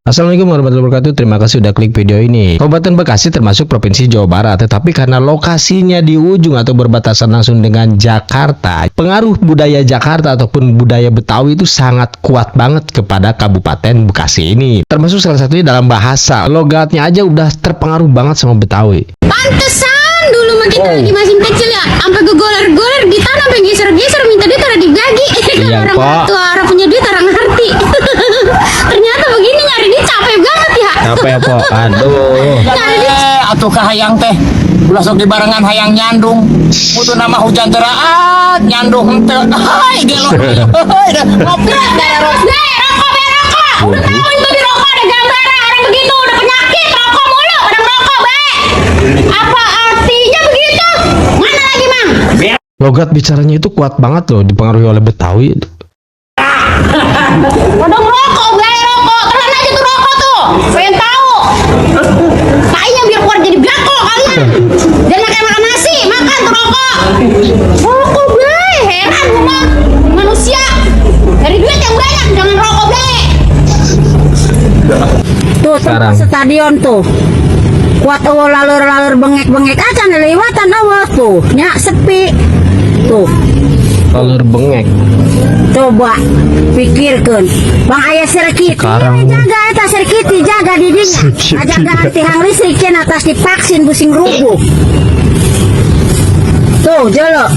Assalamualaikum warahmatullahi wabarakatuh. Terima kasih sudah klik video ini. Kabupaten Bekasi termasuk Provinsi Jawa Barat, tetapi karena lokasinya di ujung atau berbatasan langsung dengan Jakarta, pengaruh budaya Jakarta ataupun budaya Betawi itu sangat kuat banget kepada Kabupaten Bekasi ini. Termasuk salah satunya dalam bahasa, logatnya aja udah terpengaruh banget sama Betawi. Pantesan dulu mah kita lagi masih kecil ya, sampai goler-goler di tanah, sampai geser-geser minta duit karena dibagi. Iya, Orang tua orang punya duit orang ngerti. Ternyata begini nyari duit capek banget ya. Apa ya, Po? Aduh. Nyari duit. Atuh ka hayang teh ulah sok di barengan hayang nyandung mutu nama hujan teraat nyandung henteu hai gelo ngopi Rokok. Udah tahu itu di rokok ada gambaran orang begitu udah penyakit rokok mulu pada rokok baik. Apa artinya begitu? Mana lagi mang? Logat bicaranya itu kuat banget loh, dipengaruhi oleh Betawi. Udah ngerokok, gaya rokok, telan aja tuh rokok tuh. Pengen tahu? Kayaknya biar keluar jadi bako kalian. Jangan kayak makan nasi, makan tuh rokok. Rokok gaya, heran gua manusia. Dari duit yang banyak, jangan rokok gaya. Tuh Sekarang. stadion tuh kuat awal lalur bengek aja lewatan awal tuh nyak sepi tuh. Alur bengek. Coba pikirkan bang ayah serikiti Sekarang. jaga eta serikiti jaga didinya aja ganti hang listrik cenah atas divaksin pusing rubuh tuh jelo.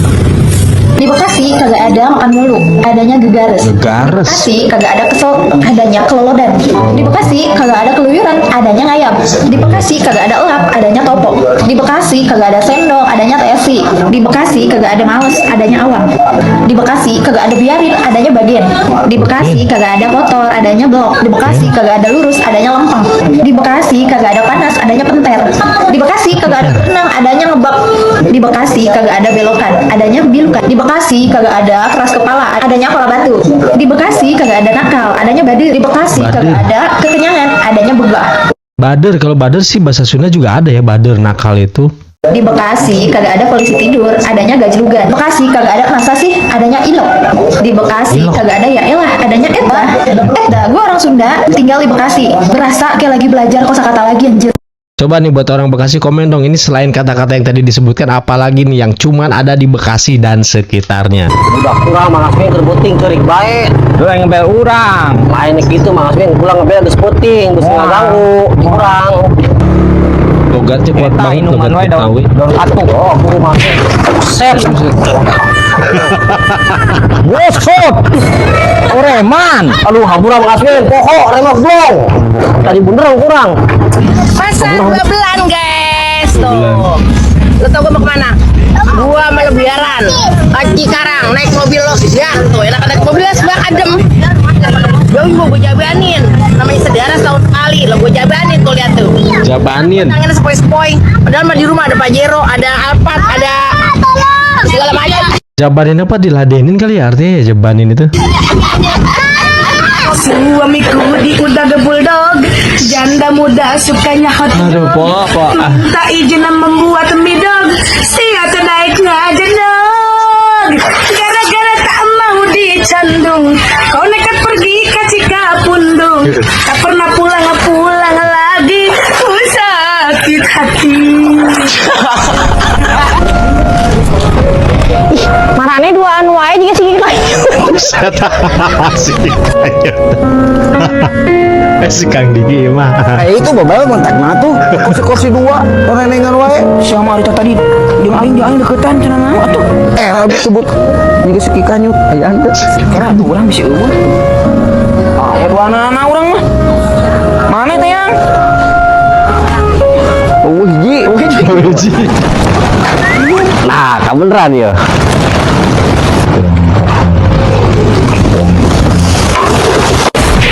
Di Bekasi kagak ada makan mulu, adanya gegares. Gegares. Di Bekasi kagak ada kesel, adanya kelolodan. Di Bekasi kagak ada keluyuran, adanya ngayap. Di Bekasi kagak ada elap, adanya topo. Di Bekasi kagak ada sendok, adanya TSI. Di Bekasi kagak ada males, adanya awang. Di Bekasi kagak ada biarin, adanya bagian. Di Bekasi kagak ada kotor, adanya blok. Di Bekasi kagak ada lurus, adanya lempeng. Di Bekasi kagak ada panas, adanya penter. Di Bekasi kagak ada renang, adanya ngebak. Di Bekasi kagak ada belokan, adanya bilukan. Di Bekasi kagak ada keras kepala, adanya kepala batu. Di Bekasi kagak ada nakal, adanya badir. Di Bekasi kagak ada kekenyangan, adanya begal. Bader, kalau bader sih bahasa Sunda juga ada ya, bader nakal itu. Di Bekasi kagak ada polisi tidur, adanya gajlugan. Bekasi kagak ada masa sih, adanya ilok. Di Bekasi Ilok. kagak ada ya elah, adanya eta. Eta, gue orang Sunda, tinggal di Bekasi. Berasa kayak lagi belajar kosakata lagi anjir. Coba nih buat orang Bekasi komen dong, ini selain kata-kata yang tadi disebutkan, apalagi nih yang cuman ada di Bekasi dan sekitarnya. udah kurang mangasnya terbuting kerik bae lu yang ngebel urang lain gitu mangasnya pulang ngebel geus puting geus ngaganggu kurang Logatnya kuat banget, logat Betawi. daun atuh oh kudu make set bosot oreman aduh hampura mangasnya pokok remak blong tadi beneran kurang Pasar Babelan guys tuh. Lo tau gue mau kemana? Gua sama lebaran Cikarang naik mobil lo ya tuh enak naik mobilnya sebelah adem. Gue jabanin namanya sedarah setahun sekali lo gue jabanin tuh lihat tuh. Jabanin. Tangannya sepoi-sepoi. Padahal mah di rumah ada Pajero, ada Alphard, ada segala macam. Jabanin apa, diladenin kali ya artinya ya, jabanin itu. Suamiku di udah bulldog, janda muda sukanya hot Aduh, dog. po. Tak izin membuat mie dog, siap naik aja dog. Gara-gara tak mau dicandung, kau nekat pergi ke Cikapundung. Tak pernah pulang lagi, ku sakit hati. Marane duaan wae juga sih Si Kang Diki mah. itu babel mentak mah tuh kursi dua orang nengan wae sama Arita tadi di aing deketan cenah mah atuh habis sebut jadi sekikanyut aya ante kira tuh urang bisa eueuh aya dua anak urang mah mana teh yang hiji nah kabeneran ya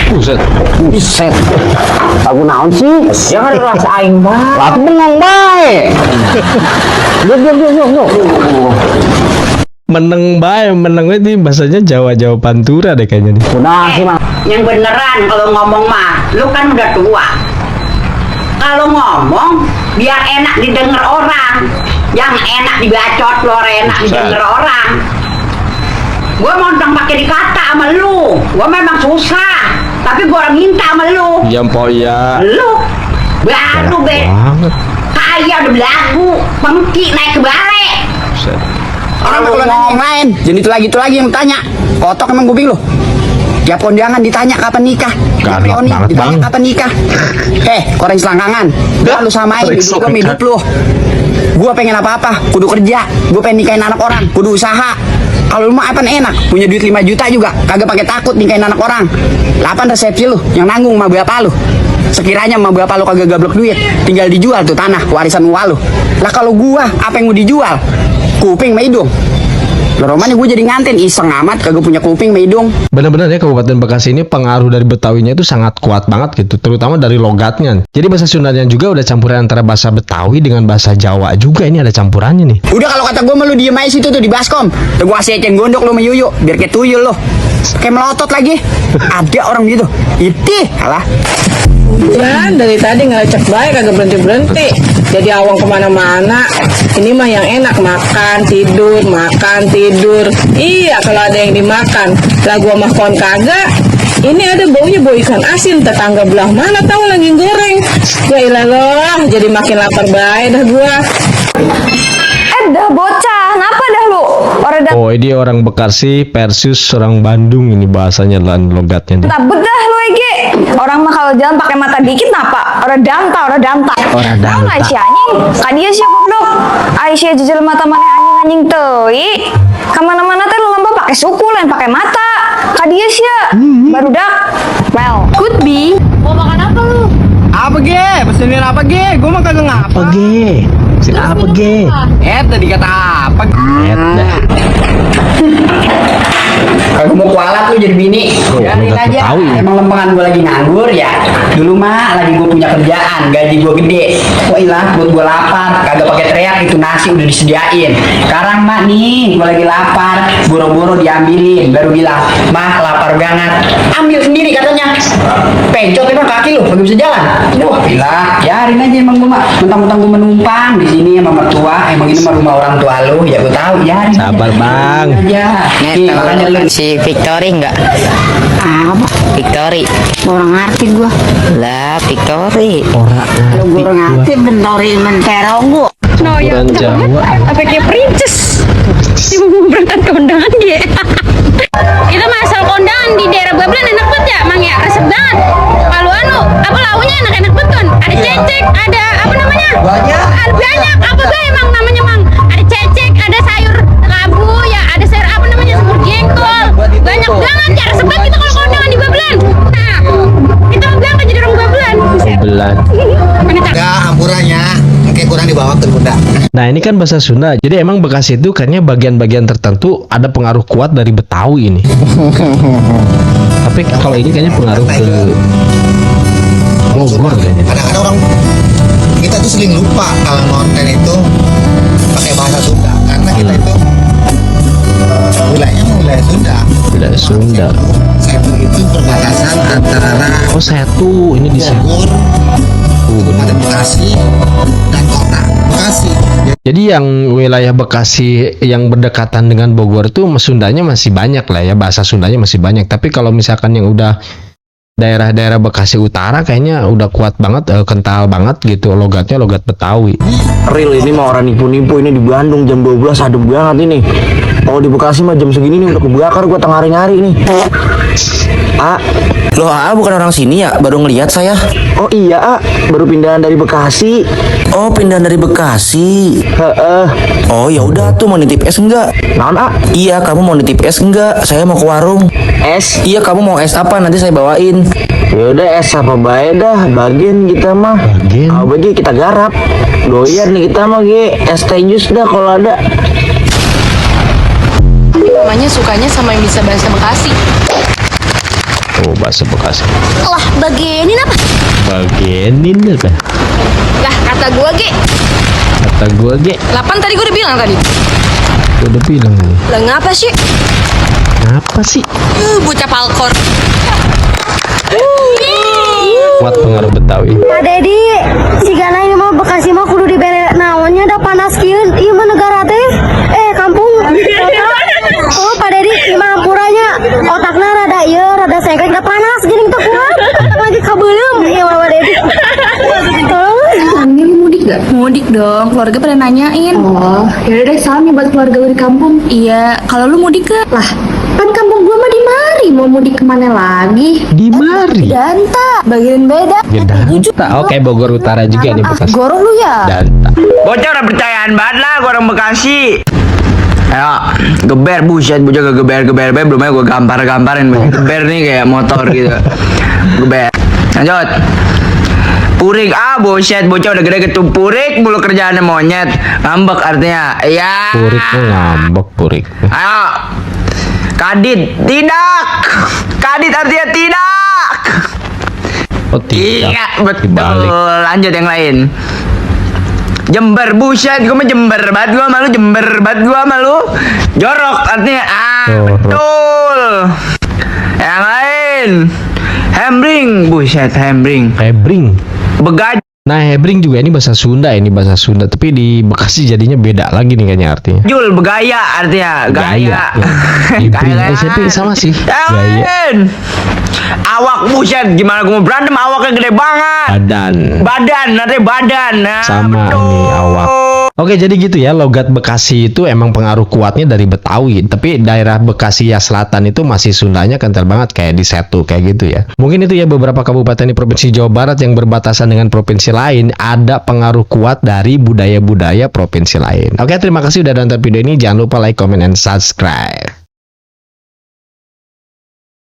Buset. Aku naon sih? Ya kan rasa aing mah. Lah bengong bae. Yuk. Meneng bae, meneng itu bahasanya Jawa Pantura deh kayaknya nih. Udah sih mah. Yang beneran kalau ngomong mah, lu kan udah tua. Kalau ngomong biar enak didengar orang, yang enak dibacot, lu enak didengar orang. Gua mau pakai dikata sama lu. Gua memang susah, tapi gua minta sama lu. Jampo ya. Lu belagu be. Banget. Kaya udah belagu, pengki naik ke balai. Buset. Orang kalau nanya yang lain, jadi itu lagi yang tanya. Kotok emang kuping lu. Tiap kondangan ditanya kapan nikah. Galak Tiap reuni banget, ditanya Bang. kapan nikah. Koreng selangkangan. Gua lu samain Koreng hidup gua sama hidup lu. Gua pengen apa-apa, kudu kerja. Gua pengen nikahin anak orang, kudu usaha. Kalau lu mah apa enak, punya duit 5 juta juga, kagak pakai takut nikahin anak orang. Lapan resepsi lu, yang nanggung sama bapak lu. Sekiranya sama bapak lu kagak gablok duit, tinggal dijual tuh tanah warisan mua lu. Lah kalau gua, apa yang mau dijual? Kuping sama hidung. Lah romanya gue jadi nganten, iseng amat, kagak punya kuping sama hidung. Benar-benar ya Kabupaten Bekasi ini pengaruh dari Betawinya itu sangat kuat banget gitu, terutama dari logatnya. Jadi bahasa Sundanya juga udah campuran antara bahasa Betawi dengan bahasa Jawa juga, ini ada campurannya nih. Udah kalau kata gue mah lu diem aja situ tuh di baskom. Tuh gue asih eceng gondok lu sama Yuyu, biar kayak tuyul lu. Kayak melotot lagi. Ada orang gitu. Itih, alah. Hujan dari tadi ngelecek baik kagak berhenti-berhenti. Jadi awang kemana-mana. Ini mah yang enak, makan, tidur, makan, tidur. Iya kalau ada yang dimakan. Lah gua mah kon kagak. Ini ada baunya bau ikan asin, tetangga belah mana tahu lagi goreng. Ya ilah loh, jadi makin lapar bae dah gua. Dah bocah, kenapa dah lu? Orang dah Oh, ini orang Bekasi versus orang Bandung, ini bahasanya dan logatnya nih. tak bedah lu Ege. Orang mah kalau jalan pakai mata dikit napa? Orang danta. Orang danta. Tahu nggak sih anjing? Kadia sih goblok. Aisyah jejel mata mana anjing teui. Kemana-mana teh lu lomba pakai suku lain pakai mata. Kadia sih baru dak. Well, could be. Mau makan apa lu? Apa ge? Pesenin apa ge? Gue mah kagak ngapa. Apa ge? Sin apa ge? Tadi kata apa? Dah. Kagak mau kualat lu jadi bini. Oh, Biarin nggak aja. tahu ini. Emang lempengan gue lagi nganggur ya. Dulu mah lagi gue punya kerjaan, gaji gue gede. Wah ilah, buat gue lapar. Kagak pakai teriak, itu nasi udah disediain. Sekarang mak nih, gue lagi lapar. Boro-boro diambilin. Baru bilang, mah lapar banget. Ambil sendiri katanya. Pencot emang kaki lu, kagak bisa jalan. Wah ilah, biarin aja emang gue mah. Mentang-mentang gue menumpang di sini sama mertua. Emang ini mah rumah orang tua lu, ya gue tahu. Biarin. Sabar, Bang. Aja. Nih, makanya lu Si Victory enggak? Apa? Victory. Orang ngerti gua. Lah, Victory. Lu gua ngerti bentori mentero gua. No ya, Orang Jawa. apa kayak princess? Ibu mau berangkat ke undangan dia. Itu masal kondangan di daerah Bablan enak banget ya, Mang ya, resep banget. Kalau anu, apa launya enak-enak banget kan? Ada cecek, ada apa namanya? Banyak. Ada banyak. Apa tuh emang namanya, Mang? Ada cecek, ada sayur labu, ya, ada sayur apa namanya? Semur jengkol. Banyak banget ya, resep banget kita kalau kondangan di Bablan. Nah, kita mau berangkat jadi orang Bablan. Belan. Ada ampurannya, kayak kurang dibawa ke bunda. Nah, ini kan bahasa Sunda. Jadi emang Bekasi itu kayaknya bagian-bagian tertentu ada pengaruh kuat dari Betawi ini. Tapi kalau ini kayaknya pengaruh ke Bogor kayaknya. Kadang-kadang orang kita tuh sering lupa kalau nonton itu pakai bahasa Sunda karena kita itu wilayahnya wilayah Sunda. Wilayah Sunda. Setu itu perbatasan antara Oh, Setu ini di Setu. Bogor, Kabupaten Bekasi, dan kota Bekasi. Jadi yang wilayah Bekasi yang berdekatan dengan Bogor itu Sundanya masih banyak lah ya, bahasa Sundanya masih banyak. Tapi kalau misalkan yang udah daerah-daerah Bekasi Utara kayaknya udah kuat banget, kental banget gitu logatnya, logat Betawi. Real ini mah orang nipu-nipu. Ini di Bandung jam 12 adem banget ini. Kalau di Bekasi mah jam segini nih udah kebakar gua tengah hari-hari nih. Loh, bukan orang sini ya? Baru ngelihat saya. Oh iya, baru pindahan dari Bekasi. Oh, pindahan dari Bekasi. Heeh. Oh, ya udah tuh, mau nitip es enggak? Naon, Iya, kamu mau nitip es enggak? Saya mau ke warung. Es. Iya, kamu mau es apa? Nanti saya bawain. Ya udah es apa bae dah, bagian kita mah. Bagian? Bagi kita garap. Doyan nih kita mah ge, es teh jus dah kalau ada. Namanya sukanya sama yang bisa bahasa Bekasi. Oh, bahasa Bekasi. Lah, bagenin apa? Bagenin apa? Lah, kata gua Ge. Kata gua ge, 8 tadi gua udah bilang tadi. gua udah bilang nih. Lah ngapa sih? Apa sih? Bocah palkor. Kuat pengaruh Betawi. Pak Dedi, si Gana ini mah Bekasi mah kudu dibere naonnya da panas kieu. Ieu mah negara teh. Kampung. Oh, Pak Dedi, ieu mah saya kan nggak panas jadi kita kuat lagi kabelum ya mama deh Ini lu mudik gak? Mudik dong, keluarga pada nanyain. Oh, yaudah deh salam ya buat keluarga lu di kampung. Iya, kalau lu mudik gak? Lah, kan kampung gua mah di Mari, mau mudik kemana lagi? Di Mari. Danta, bagian beda. Danta. Oke, Bogor Utara juga nih Bekasi. Goro lu ya? Danta. Bocah udah percayaan banget lah gua orang Bekasi. Ayo, geber buset, bocah geber belum aja gua gamparin. Geber nih kayak motor gitu. Geber. Lanjut. Purik, buset, bocah udah gede ketumpurik mulu kerjaannya monyet. Ngambek artinya. Iya. Purik tuh ngambek purik. Ayo. Kadit, tidak. Kadit artinya tidak. Oh tidak. Iya, betul. Dibalik. Lanjut yang lain. Jember, buset, gue mah jember banget gue malu, jember banget gue malu. Jorok artinya Jorok. betul. Yang lain. Hembring, buset, hembring. Hebring. Begaj. Nah, hebring juga ini bahasa Sunda, tapi di Bekasi jadinya beda lagi nih kayaknya artinya. Jul, begaya artinya. Gaya. Hebring, Gaya. SMP sama sih. Yang Gaya. lain. Awak, buset, gimana gue mau berantem, awaknya gede banget. Badan, nanti badan. Nah, Sama betul. nih awak. Oke, jadi gitu ya, logat Bekasi itu emang pengaruh kuatnya dari Betawi, tapi daerah Bekasi ya selatan itu masih Sundanya kental banget kayak di Setu kayak gitu ya. Mungkin itu ya beberapa kabupaten di Provinsi Jawa Barat yang berbatasan dengan provinsi lain ada pengaruh kuat dari budaya-budaya provinsi lain. Oke, terima kasih udah nonton video ini, jangan lupa like, comment, and subscribe.